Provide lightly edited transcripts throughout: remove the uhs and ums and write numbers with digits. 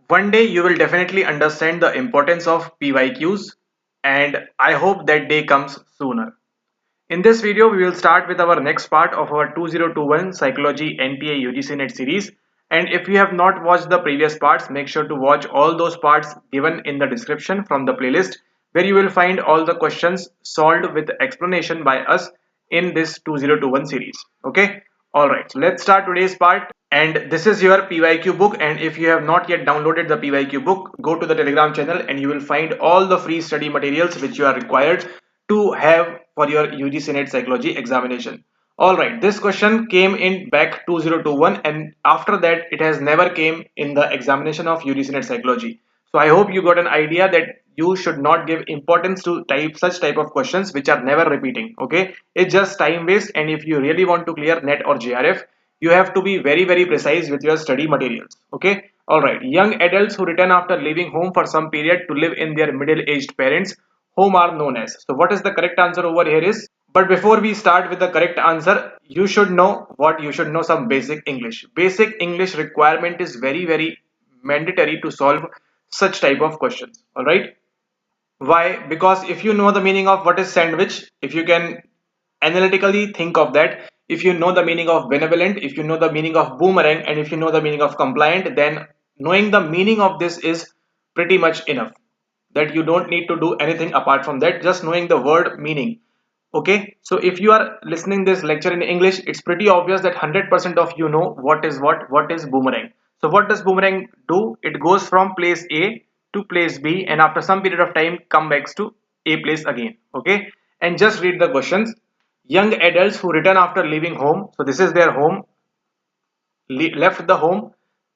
One day you will definitely understand the importance of PYQs, and I hope that day comes sooner. In this video, we will start with our next part of our 2021 Psychology NTA UGC NET series. And if you have not watched the previous parts, make sure to watch all those parts given in the description from the playlist, where you will find all the questions solved with explanation by us in this 2021 series. Okay, alright, so let's start today's part. And this is your PYQ book. And if you have not yet downloaded the PYQ book, go to the Telegram channel and you will find all the free study materials which you are required to have for your UGC NET psychology examination. Alright, this question came in back 2021 and after that it has never came in the examination of UGC NET psychology. So I hope you got an idea that you should not give importance to such type of questions which are never repeating. Okay, it's just time waste, and if you really want to clear NET or JRF, you have to be very precise with your study materials. Okay, all right. Young adults who return after leaving home for some period to live in their middle-aged parents' home are known as. So what is the correct answer over here is, but before we start with the correct answer, you should know what you should know some basic English. Basic English requirement is very mandatory to solve such type of questions. All right. Why? Because if you know the meaning of what is sandwich, if you can analytically think of that, if you know the meaning of benevolent, if you know the meaning of boomerang, and if you know the meaning of compliant, then knowing the meaning of this is pretty much enough. That you don't need to do anything apart from that, just knowing the word meaning. Okay, so if you are listening this lecture in English, it's pretty obvious that 100% of you know what is boomerang. So what does boomerang do? It goes from place A to place B, and after some period of time come back to A place again. Okay, and just read the questions. Young adults who return after leaving home, so this is their home, left the home,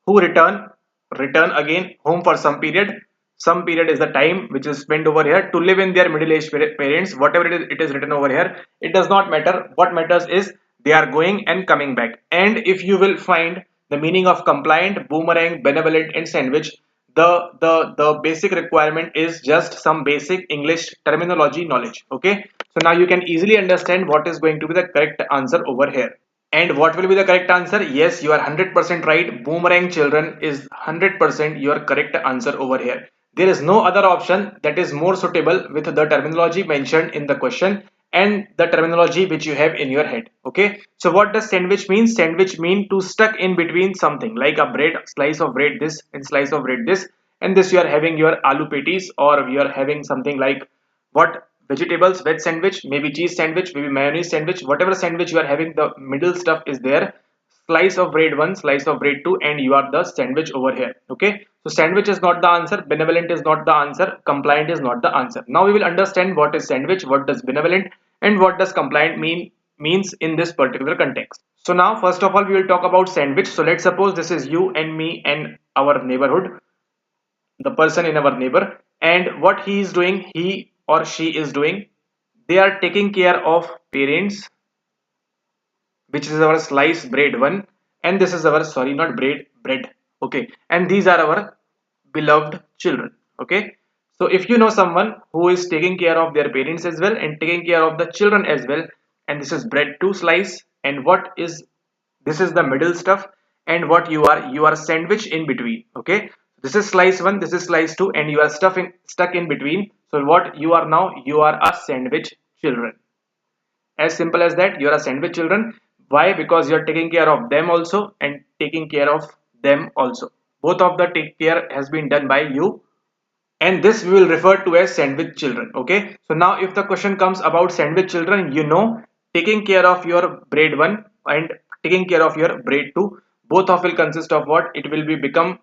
who return again home for some period. Some period is the time which is spent over here to live in their middle-aged parents. Whatever it is written over here, it does not matter. What matters is they are going and coming back. And if you will find the meaning of compliant, boomerang, benevolent, and sandwich, the basic requirement is just some basic English terminology knowledge. Okay, so now you can easily understand what is going to be the correct answer over here. And what will be the correct answer? Yes, you are 100% right. Boomerang children is 100% your correct answer over here. There is no other option that is more suitable with the terminology mentioned in the question and the terminology which you have in your head. Okay. So what does sandwich mean? Sandwich mean to stuck in between something like a bread, slice of bread this and slice of bread this. And this you are having your aloo patties, or you are having something like what vegetables, veg sandwich, maybe cheese sandwich, maybe mayonnaise sandwich, whatever sandwich you are having, the middle stuff is there. Slice of bread 1, slice of bread 2, and you are the sandwich over here. Okay, so sandwich is not the answer, benevolent is not the answer, compliant is not the answer. Now we will understand what is sandwich, what does benevolent, and what does compliant means in this particular context. So now first of all we will talk about sandwich. So let's suppose this is you and me and our neighborhood, the person in our neighbor, and what he is doing, he or she is doing, they are taking care of parents, which is our slice bread 1, and this is our, sorry, not bread. Okay, and these are our beloved children. Okay, so if you know someone who is taking care of their parents as well and taking care of the children as well, and this is bread 2 slice, and what is, this is the middle stuff, and what you are sandwiched in between. Okay, this is slice 1, this is slice 2, and you are stuck in between. So what you are now, you are a sandwich children. As simple as that, you are a sandwich children. Why? Because you are taking care of them also and taking care of them also. Both of the take care has been done by you, and this we will refer to as sandwich children. Okay, so now if the question comes about sandwich children, you know, taking care of your bread 1 and taking care of your bread 2, both of will consist of what? It will be become,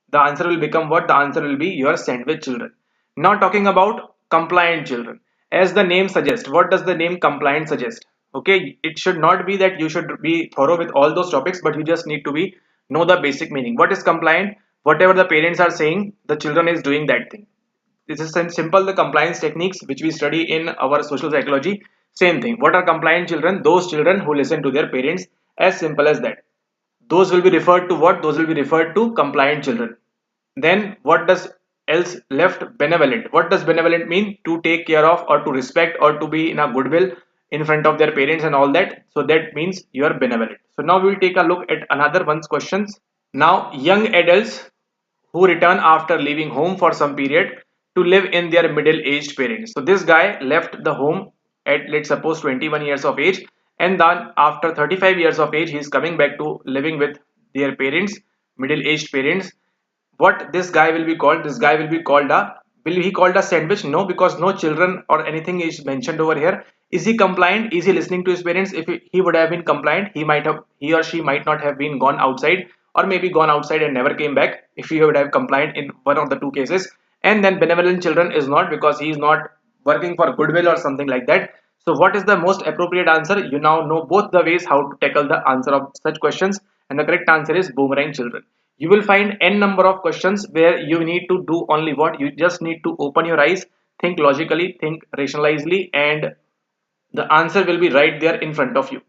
the answer will become what? The answer will be your sandwich children. Now talking about compliant children. As the name suggests, what does the name compliant suggest? Okay, it should not be that you should be thorough with all those topics, but you just need to be know the basic meaning. What is compliant? Whatever the parents are saying, the children is doing that thing. This is simple, the compliance techniques which we study in our social psychology. Same thing. What are compliant children? Those children who listen to their parents. As simple as that. Those will be referred to what? Those will be referred to compliant children. Then what does else left? Benevolent. What does benevolent mean? To take care of, or to respect, or to be in a goodwill in front of their parents and all that. So that means you are benevolent. So now we will take a look at another one's questions. Now young adults who return after leaving home for some period to live in their middle-aged parents. So this guy left the home at, let's suppose, 21 years of age, and then after 35 years of age he is coming back to living with their parents, middle-aged parents. What this guy will be called? This guy will be called a, will he called a sandwich? No, because no children or anything is mentioned over here. Is he compliant? Is he listening to his parents? If he would have been compliant, he or she might not have been gone outside, or maybe gone outside and never came back if he would have compliant in one of the two cases. And then benevolent children is not, because he is not working for goodwill or something like that. So what is the most appropriate answer? You now know both the ways how to tackle the answer of such questions, and the correct answer is boomerang children. You will find n number of questions where you need to do only what? You just need to open your eyes, think logically, think rationalizely, and the answer will be right there in front of you.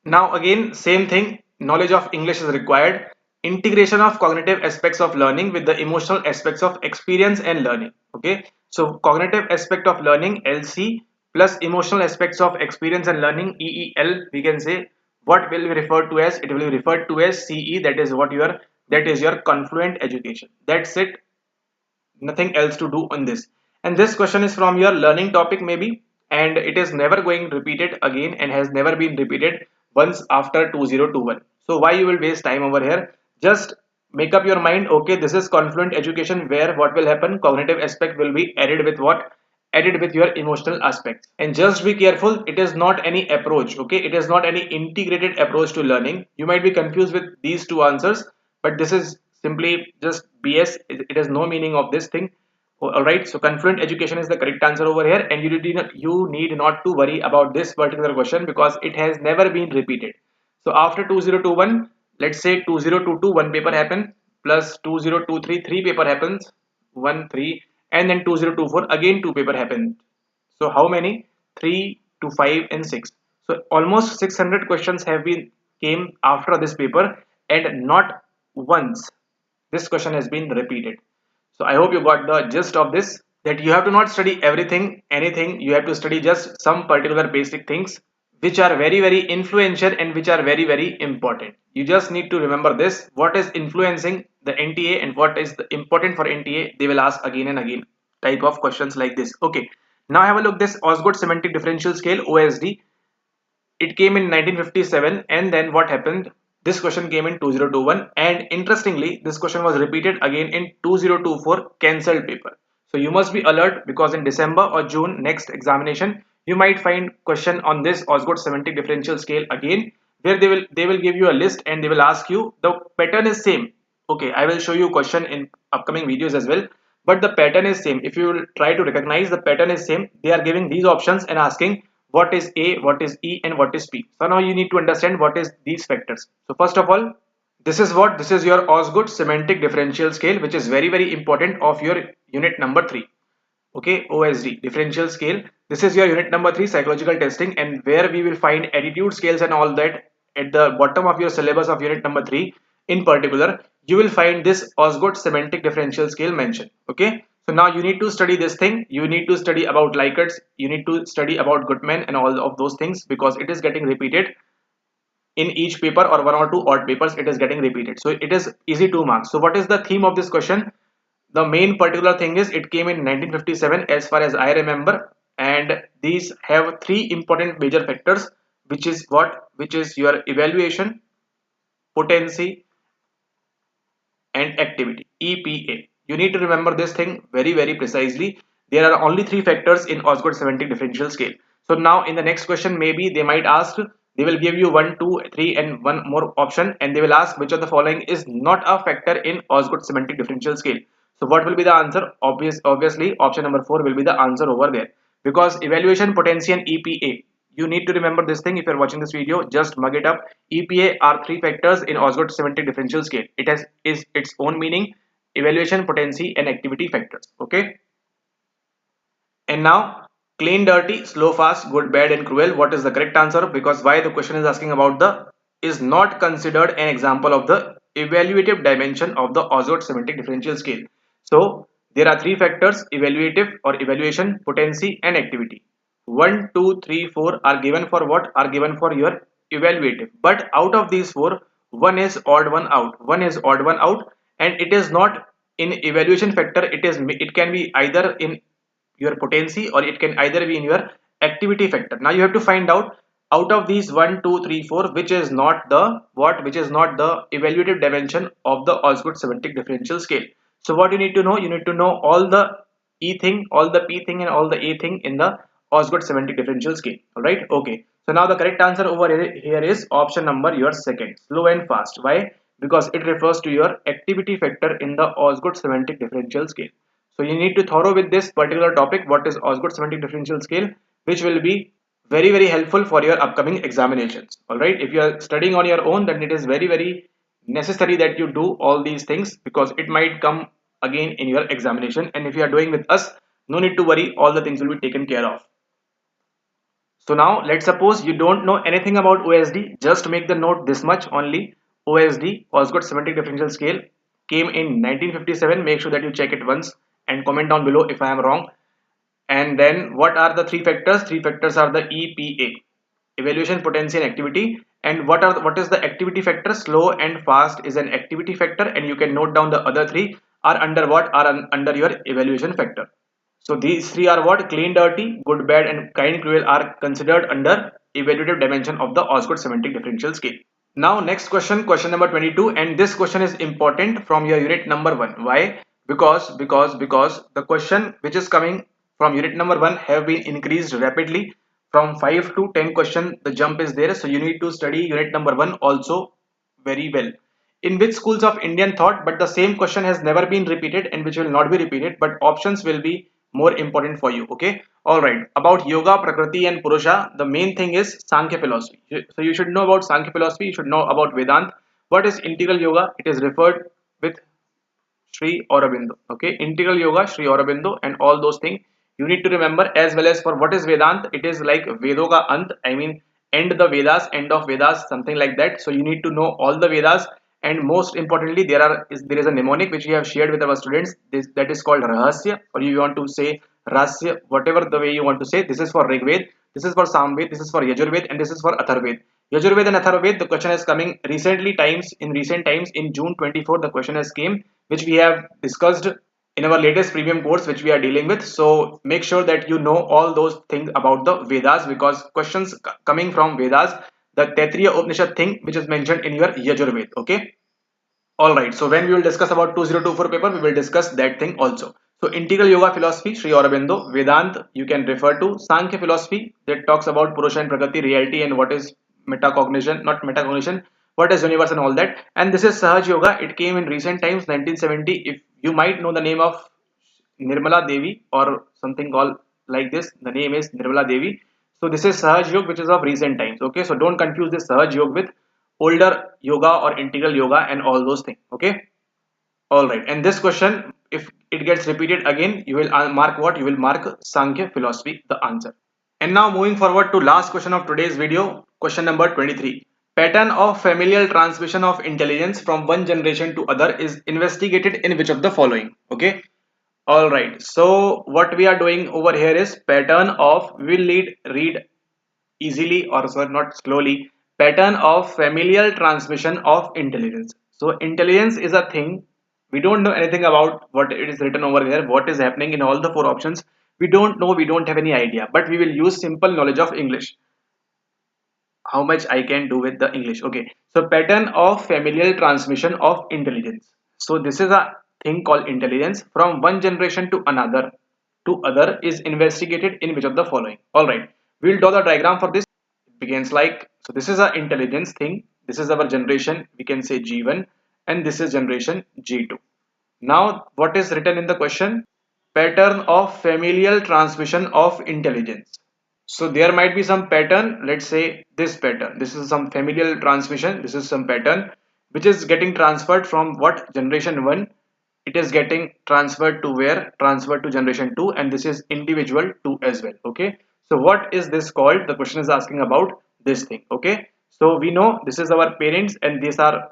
Now again, same thing, knowledge of English is required. Integration of cognitive aspects of learning with the emotional aspects of experience and learning. Okay, so cognitive aspect of learning, LC, plus emotional aspects of experience and learning, EEL, we can say. What will be referred to as? It will be referred to as CE. That is your confluent education. That's it, nothing else to do on this. And this question is from your learning topic maybe, and it is never going repeated again and has never been repeated once after 2021. So why you will waste time over here? Just make up your mind. Okay, this is confluent education, where what will happen? Cognitive aspect will be added with what? Added with your emotional aspects. And just be careful, it is not any approach. Okay, it is not any integrated approach to learning. You might be confused with these two answers, but this is simply just BS. It has no meaning of this thing. All right, so confluent education is the correct answer over here, and you need not to worry about this particular question because it has never been repeated. So after 2021, let's say 2022 one paper happened, plus 2023 three paper happens, 1 3, and then 2024 again two paper happened. So how many? 3 to 5 and 6. So almost 600 questions have been came after this paper, and not once this question has been repeated. So I hope you got the gist of this, that you have to not study everything, anything. You have to study just some particular basic things which are very influential and which are very important. You just need to remember this, what is influencing the NTA and what is important for NTA. They will ask again and again type of questions like this. Okay, now have a look this Osgood semantic differential scale, OSD. It came in 1957, and then what happened? This question came in 2021, and interestingly this question was repeated again in 2024 cancelled paper. So you must be alert, because in December or June next examination you might find question on this Osgood semantic differential scale again, where they will give you a list and they will ask you, the pattern is same. Okay, I will show you question in upcoming videos as well, but the pattern is same. If you will try to recognize, the pattern is same. They are giving these options and asking what is A, what is E, and what is P. So now you need to understand what is these factors. So first of all, this is your Osgood semantic differential scale, which is very important of your unit number 3. Okay, OSD differential scale. This is your unit number 3 psychological testing, and where we will find attitude scales and all that at the bottom of your syllabus of unit number 3. In particular, you will find this Osgood semantic differential scale mentioned. Okay, so now you need to study this thing. You need to study about Likert's, you need to study about Goodman and all of those things, because it is getting repeated in each paper, or one or two odd papers it is getting repeated. So it is easy 2 marks. So what is the theme of this question? The main particular thing is it came in 1957 as far as I remember, and these have three important major factors, which is what? Which is your evaluation, potency, and activity, EPA. You need to remember this thing very precisely. There are only three factors in Osgood semantic differential scale. So now in the next question, maybe they might ask, they will give you 1 2 3 and one more option, and they will ask which of the following is not a factor in Osgood semantic differential scale. So what will be the answer? Obviously option number 4 will be the answer over there, because evaluation, potency, and EPA, you need to remember this thing. If you're watching this video, just mug it up. EPA are three factors in Osgood semantic differential scale. It has is its own meaning: evaluation, potency, and activity factors. Okay, and now clean, dirty, slow, fast, good, bad, and cruel. What is the correct answer? Because why the question is asking about the is not considered an example of the evaluative dimension of the Osgood semantic differential scale. So there are three factors: evaluative or evaluation, potency, and activity. 1 2 3 4 are given for what? Are given for your evaluative, but out of these four, one is odd one out, and it is not in evaluation factor it can be either in your potency or it can either be in your activity factor. Now you have to find out of these 1 2 3 4 which is not the which is not the evaluative dimension of the Osgood semantic differential scale. So what you need to know, you need to know all the E thing, all the P thing and all the A thing in the Osgood semantic differential scale. All right, okay. So now the correct answer over here is option number your second, slow and fast. Why? Because it refers to your activity factor in the Osgood semantic differential scale. So you need to thorough with this particular topic, what is Osgood semantic differential scale, which will be very helpful for your upcoming examinations. All right, if you are studying on your own, then it is very necessary that you do all these things because it might come again in your examination. And if you are doing with us, no need to worry, all the things will be taken care of. So now let's suppose you don't know anything about OSD, just make the note this much only. OSD, Osgood semantic differential scale, came in 1957. Make sure that you check it once and comment down below if I am wrong. And then what are the three factors? Three factors are the EPA, evaluation, potency and activity. And what is the activity factor? Slow and fast is an activity factor, and you can note down the other three are under what? Are under your evaluation factor. So these three are what? Clean, dirty, good, bad and kind, cruel are considered under evaluative dimension of the Osgood semantic differential scale. Now next question, question number 22, and this question is important from your unit number 1. Why? Because the question which is coming from unit number 1 have been increased rapidly from 5 to 10 question. The jump is there, so you need to study unit number 1 also very well. In which schools of Indian thought, but the same question has never been repeated and which will not be repeated, but options will be more important for you. Okay, all right. About yoga, prakriti and purusha, the main thing is Sankhya philosophy. So you should know about Sankhya philosophy, you should know about Vedant. What is integral yoga? It is referred with Sri Aurobindo. Okay, integral yoga, Sri Aurobindo, and all those things you need to remember. As well as for what is Vedant, it is like Vedoga Ant, I mean end the Vedas, end of Vedas, something like that. So you need to know all the Vedas, and most importantly there is a mnemonic which we have shared with our students. That is called Rahasya, or you want to say Rasya, whatever the way you want to say. This is for Rigved, this is for Samved, this is for Yajurved, and this is for Atharved. Yajurved and Atharvaved, the question is coming in recent times in June 24. The question has came, which we have discussed in our latest premium course which we are dealing with. So make sure that you know all those things about the Vedas, because questions coming from Vedas, the Taittiriya Upanishad thing which is mentioned in your Yajurved. Okay, all right. So when we will discuss about 2024 paper, we will discuss that thing also. So integral yoga philosophy, Sri Aurobindo. Vedant, you can refer to Sankhya philosophy that talks about Purusha and Prakriti, reality, and what is metacognition, not metacognition, what is universe and all that. And this is Sahaj Yoga. It came in recent times, 1970. If you might know the name of Nirmala Devi or something called like this, the name is Nirmala Devi. So this is Sahaj Yoga, which is of recent times. Okay, so don't confuse this Sahaj Yoga with older yoga or integral yoga and all those things. Okay, all right. And this question, if it gets repeated again, you will mark what? You will mark Sankhya philosophy, the answer. And now moving forward to last question of today's video, question number 23. Pattern of familial transmission of intelligence from one generation to other is investigated in which of the following? Okay. All right. So what we are doing over here is pattern of, we will read easily or sorry, not slowly. Pattern of familial transmission of intelligence. So intelligence is a thing we don't know anything about. What it is written over there, what is happening in all the four options, we don't know, we don't have any idea, but we will use simple knowledge of English, how much I can do with the English. Okay, so pattern of familial transmission of intelligence. So this is a thing called intelligence from one generation to another to other is investigated in which of the following? All right, we'll draw the diagram for this. It begins like so. This is a intelligence thing. This is our generation. We can say G1, and this is generation G2. Now, what is written in the question? Pattern of familial transmission of intelligence. So there might be some pattern, let's say this pattern. This is some familial transmission. This is some pattern which is getting transferred from what? Generation 1. It is getting transferred to where? Transferred to generation 2, and this is individual 2 as well. Okay. So what is this called? The question is asking about this thing. Okay. So we know this is our parents and these are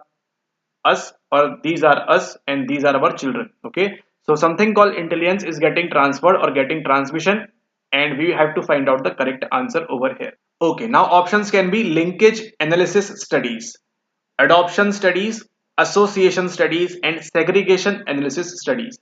us, or these are us and these are our children. Okay, so something called intelligence is getting transferred or getting transmission, and we have to find out the correct answer over here. Okay, now options can be linkage analysis studies, adoption studies, association studies, and segregation analysis studies.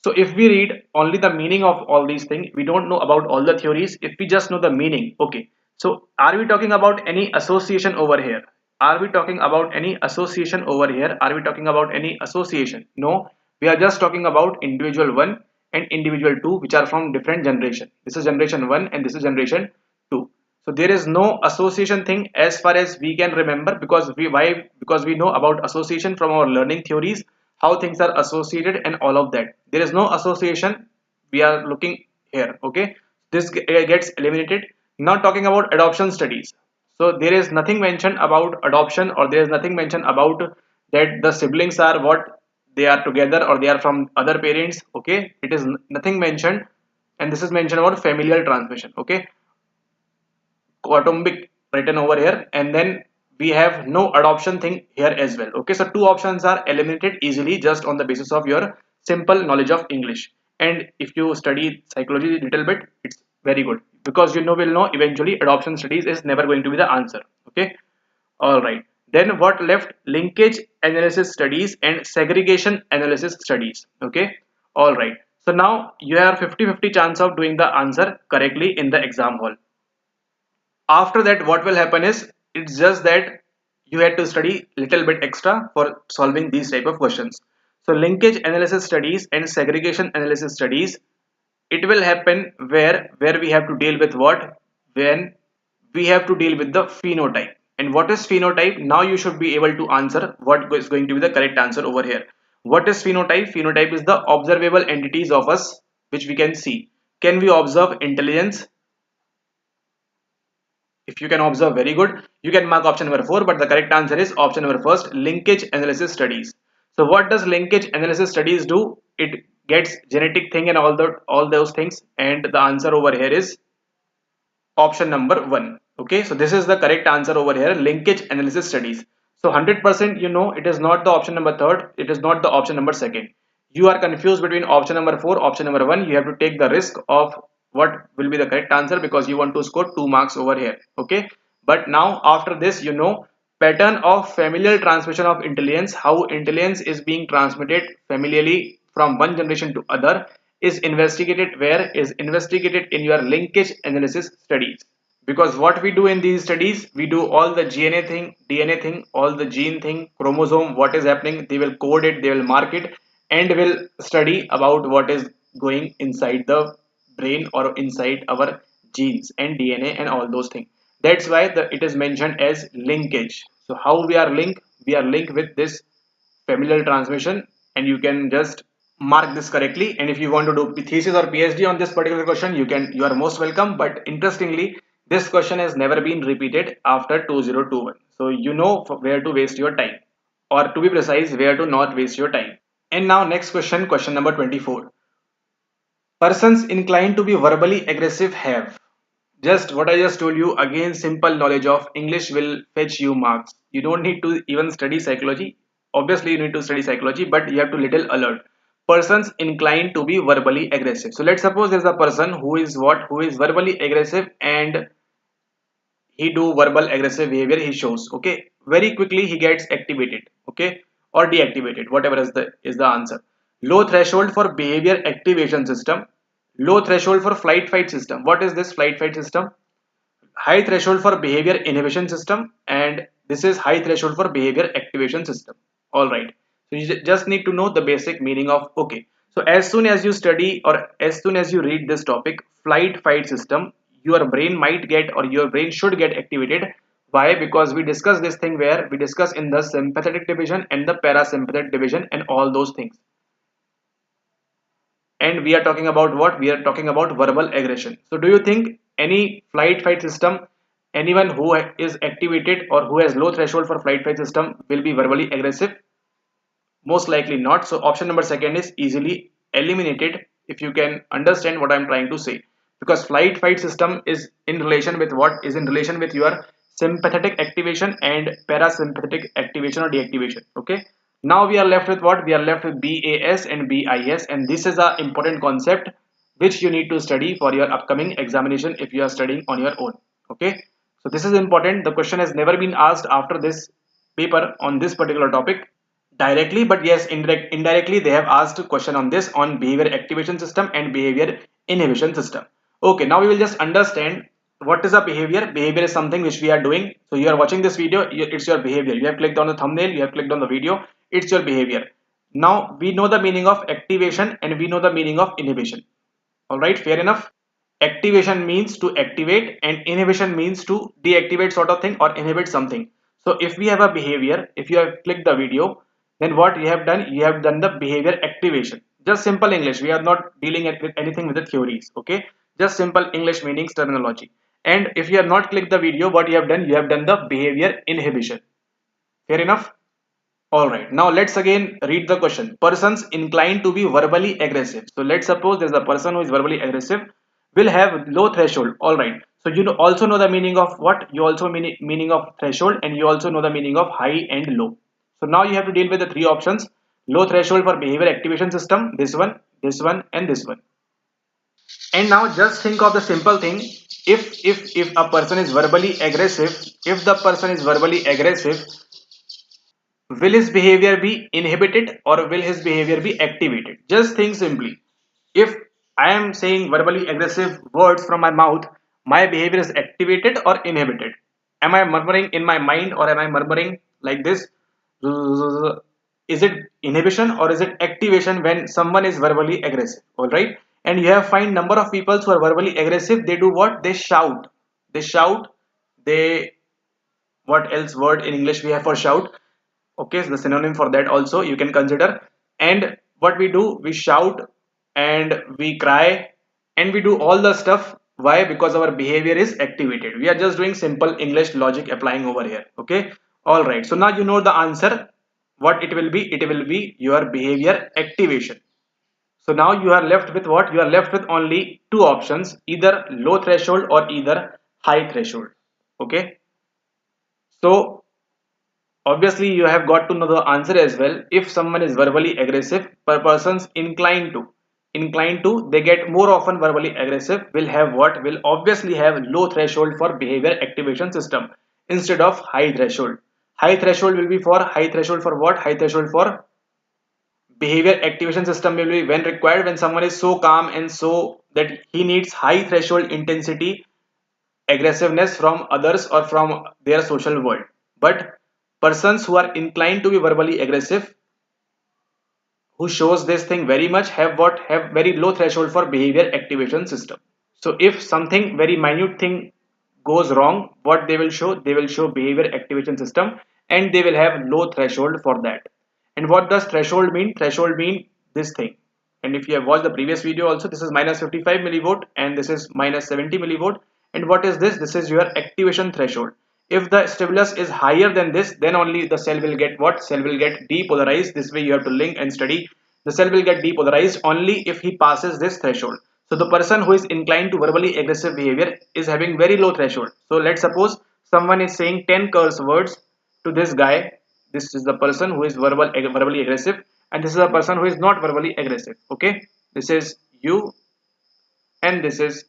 So if we read only the meaning of all these things, we don't know about all the theories. If we just know the meaning, okay. So are we talking about any association over here? Are we talking about any association over here? Are we talking about any association? No, we are just talking about individual 1 and individual 2, which are from different generation. This is generation 1 and this is generation 2. So there is no association thing as far as we can remember, because we know about association from our learning theories, how things are associated and all of that. There is no association we are looking here, okay. This gets eliminated. Now talking about adoption studies. So there is nothing mentioned about adoption, or there is nothing mentioned about that the siblings are what they are together or they are from other parents, okay. It is nothing mentioned. And this is mentioned about familial transmission, okay. Quantumbic written over here, and then we have no adoption thing here as well, okay. So two options are eliminated easily just on the basis of your simple knowledge of English. And if you study psychology a little bit, it's very good, because you know will know eventually adoption studies is never going to be the answer, okay. All right, then what left? Linkage analysis studies and segregation analysis studies, okay. All right, so now you have 50-50 chance of doing the answer correctly in the exam hall. After that, what will happen is, it's just that you had to study little bit extra for solving these type of questions. So linkage analysis studies and segregation analysis studies, it will happen where we have to deal with what? When we have to deal with the phenotype. And what is phenotype? Now you should be able to answer what is going to be the correct answer over here. What is phenotype? Phenotype is the observable entities of us which we can see. Can we observe intelligence? If you can observe, very good. You can mark option number 4, but the correct answer is option number first, linkage analysis studies. So what does linkage analysis studies do? It gets genetic thing and all those things, and the answer over here is option number 1. Okay, so this is the correct answer over here, linkage analysis studies. So 100% you know it is not the option number 3rd, it is not the option number 2nd. You are confused between option number 4, option number 1. You have to take the risk of what will be the correct answer, because you want to score 2 marks over here, okay. But now after this, you know pattern of familial transmission of intelligence, how intelligence is being transmitted familially from one generation to other, is investigated where? Is investigated in your linkage analysis studies. Because what we do in these studies, we do all the GNA thing, DNA thing, all the gene thing, chromosome, what is happening, they will code it, they will mark it, and will study about what is going inside the brain or inside our genes and DNA and all those things. That's why it is mentioned as linkage. So how we are linked? We are linked with this familial transmission, and you can just mark this correctly. And if you want to do thesis or PhD on this particular question, you are most welcome. But interestingly, this question has never been repeated after 2021, so you know where to waste your time, or to be precise, where to not waste your time. And now next question, question number 24. Persons inclined to be verbally aggressive have. Just what I just told you, again simple knowledge of English will fetch you marks. You don't need to even study psychology. Obviously you need to study psychology, but you have to little alert. Persons inclined to be verbally aggressive. So let's suppose there's a person who is what? Who is verbally aggressive, and he do verbal aggressive behavior he shows, okay. Very quickly he gets activated, okay, or deactivated, whatever is the answer. Low threshold for behavior activation system, low threshold for flight fight system. What is this flight fight system? High threshold for behavior inhibition system, and this is high threshold for behavior activation system. All right, so you just need to know the basic meaning of, okay. So as soon as you study, or as soon as you read this topic, flight fight system, your brain might get, or your brain should get activated. Why? Because we discuss this thing where we discuss in the sympathetic division and the parasympathetic division and all those things. And we are talking about what? We are talking about verbal aggression. So do you think any flight fight system, anyone who is activated or who has low threshold for flight fight system will be verbally aggressive? Most likely not. So option number second is easily eliminated, if you can understand what I'm trying to say. Because flight fight system is in relation with what? Is in relation with your sympathetic activation and parasympathetic activation or deactivation, okay. Now we are left with what? We are left with BAS and BIS, and this is a important concept which you need to study for your upcoming examination if you are studying on your own, okay. So this is important. The question has never been asked after this paper on this particular topic. directly, but yes, indirectly they have asked a question on this, on behavior activation system and behavior inhibition system. Okay, now we will just understand what is a behavior. Behavior is something which we are doing. So you are watching this video, it's your behavior. You have clicked on the thumbnail, you have clicked on the video, it's your behavior. Now we know the meaning of activation and we know the meaning of inhibition. All right, fair enough. Activation means to activate and inhibition means to deactivate, sort of thing, or inhibit something. So if we have a behavior, if you have clicked the video, then what you have done, you have done the behavior activation. Just simple English, we are not dealing with anything with the theories. Okay, just simple English meanings, terminology. And if you have not clicked the video, what you have done, you have done the behavior inhibition. Fair enough. Alright, now let's again read the question. Persons inclined to be verbally aggressive. So let's suppose there's a person who is verbally aggressive will have low threshold. Alright, so you also know the meaning of what? You also meaning of threshold, and you also know the meaning of high and low. So now you have to deal with the three options. Low threshold for behavior activation system, this one and this one. And now just think of the simple thing. If a person is verbally aggressive, if the person is verbally aggressive, will his behavior be inhibited or will his behavior be activated? Just think simply. If I am saying verbally aggressive words from my mouth, my behavior is activated or inhibited? Am I murmuring in my mind or am I murmuring like this? Is it inhibition or is it activation when someone is verbally aggressive? Alright. And you have find number of people who are verbally aggressive, they do what? They shout. They shout. They, what else word in English we have for shout? Okay, so the synonym for that also you can consider. And what we do, we shout and we cry and we do all the stuff. Why? Because our behavior is activated. We are just doing simple English logic applying over here. Okay, all right, so now you know the answer. What it will be? It will be your behavior activation. So now you are left with what? You are left with only two options, either low threshold or either high threshold. Okay, so obviously you have got to know the answer as well. If someone is verbally aggressive, per person's inclined to they get more often verbally aggressive will have what? Will obviously have low threshold for behavior activation system instead of high threshold. High threshold will be for high threshold for what? High threshold for behavior activation system will be when required, when someone is so calm and so that he needs high threshold intensity aggressiveness from others or from their social world. But persons who are inclined to be verbally aggressive, who shows this thing very much, have what? Have very low threshold for behavior activation system. So if something very minute thing goes wrong, what they will show? They will show behavior activation system and they will have low threshold for that. And what does threshold mean? Threshold mean this thing. And if you have watched the previous video also, this is minus 55 millivolt and this is minus 70 millivolt. And what is this? This is your activation threshold. If the stimulus is higher than this, then only the cell will get what? Cell will get depolarized. This way you have to link and study. The cell will get depolarized only if he passes this threshold. So the person who is inclined to verbally aggressive behavior is having very low threshold. So let's suppose someone is saying 10 curse words to this guy. This is the person who is verbally aggressive, and this is a person who is not verbally aggressive. Okay, this is you and this is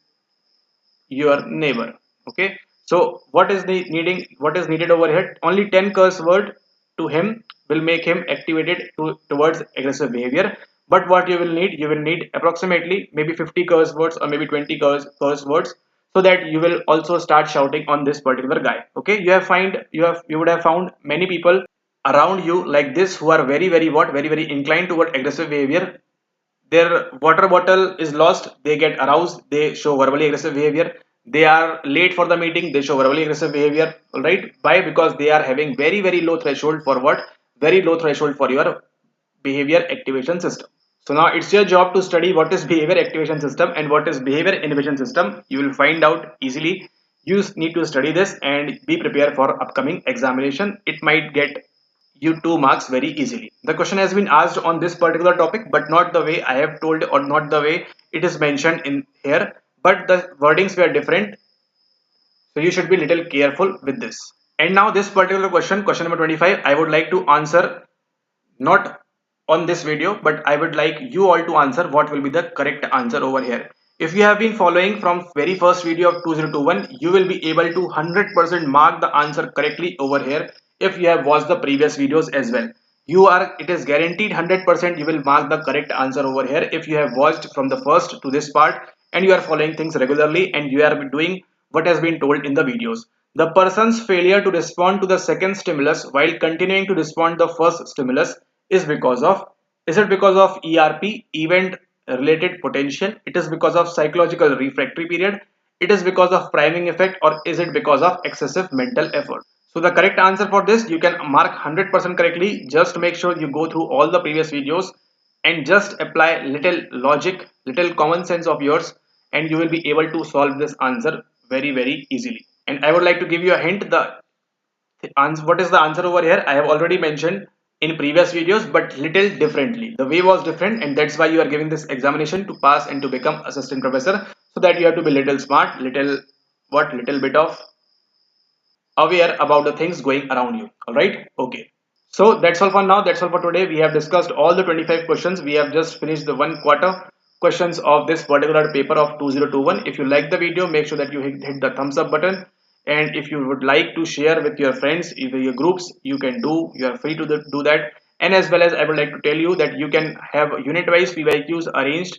your neighbor. Okay, so what is needed over here? Only 10 curse word to him will make him activated towards aggressive behavior. But what you will need approximately maybe 50 curse words or maybe 20 curse words, so that you will also start shouting on this particular guy. Okay, you would have found many people around you like this who are very inclined toward aggressive behavior. Their water bottle is lost, they get aroused, they show verbally aggressive behavior. They are late for the meeting, they show verbally aggressive behavior. All right, why? Because they are having very low threshold for what? Very low threshold for your behavior activation system. So now it's your job to study what is behavior activation system and what is behavior inhibition system. You will find out easily. You need to study this and be prepared for upcoming examination. It might get you 2 marks very easily. The question has been asked on this particular topic, but not the way I have told or not the way it is mentioned in here, but the wordings were different. So you should be little careful with this. And now this particular question, question number 25, I would like to answer not on this video, but I would like you all to answer what will be the correct answer over here. If you have been following from very first video of 2021, you will be able to 100% mark the answer correctly over here if you have watched the previous videos as well. it is guaranteed 100% you will mark the correct answer over here if you have watched from the first to this part and you are following things regularly and you are doing what has been told in the videos. The person's failure to respond to the second stimulus while continuing to respond to the first stimulus is because of, is it because of ERP, event related potential, it is because of psychological refractory period, it is because of priming effect, or is it because of excessive mental effort? So the correct answer for this, you can mark 100% correctly. Just make sure you go through all the previous videos and just apply little logic, little common sense of yours, and you will be able to solve this answer very easily. And I would like to give you a hint. The answer, what is the answer over here? I have already mentioned in previous videos, but little differently. The way was different, and that's why you are giving this examination to pass and to become assistant professor. So that you have to be little smart, little bit of aware about the things going around you. All right, okay, so that's all for now, that's all for today. We have discussed all the 25 questions. We have just finished the one quarter questions of this particular paper of 2021. If you like the video, make sure that you hit the thumbs up button, and if you would like to share with your friends, either your groups, you can do, you are free to do that. And as well as I would like to tell you that you can have unit wise PYQs arranged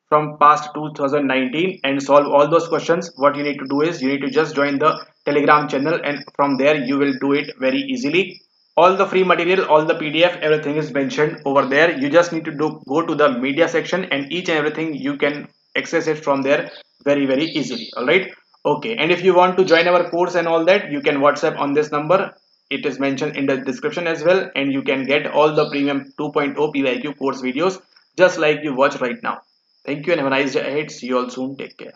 from past 2019 and solve all those questions. What you need to do is you need to just join the Telegram channel, and from there you will do it very easily. All the free material, all the PDF, everything is mentioned over there. You just need to go to the media section, and each and everything you can access it from there very easily. All right, okay. And if you want to join our course and all that, you can WhatsApp on this number. It is mentioned in the description as well, and you can get all the premium 2.0 PYQ course videos just like you watch right now. Thank you and have a nice day ahead. See you all soon. Take care.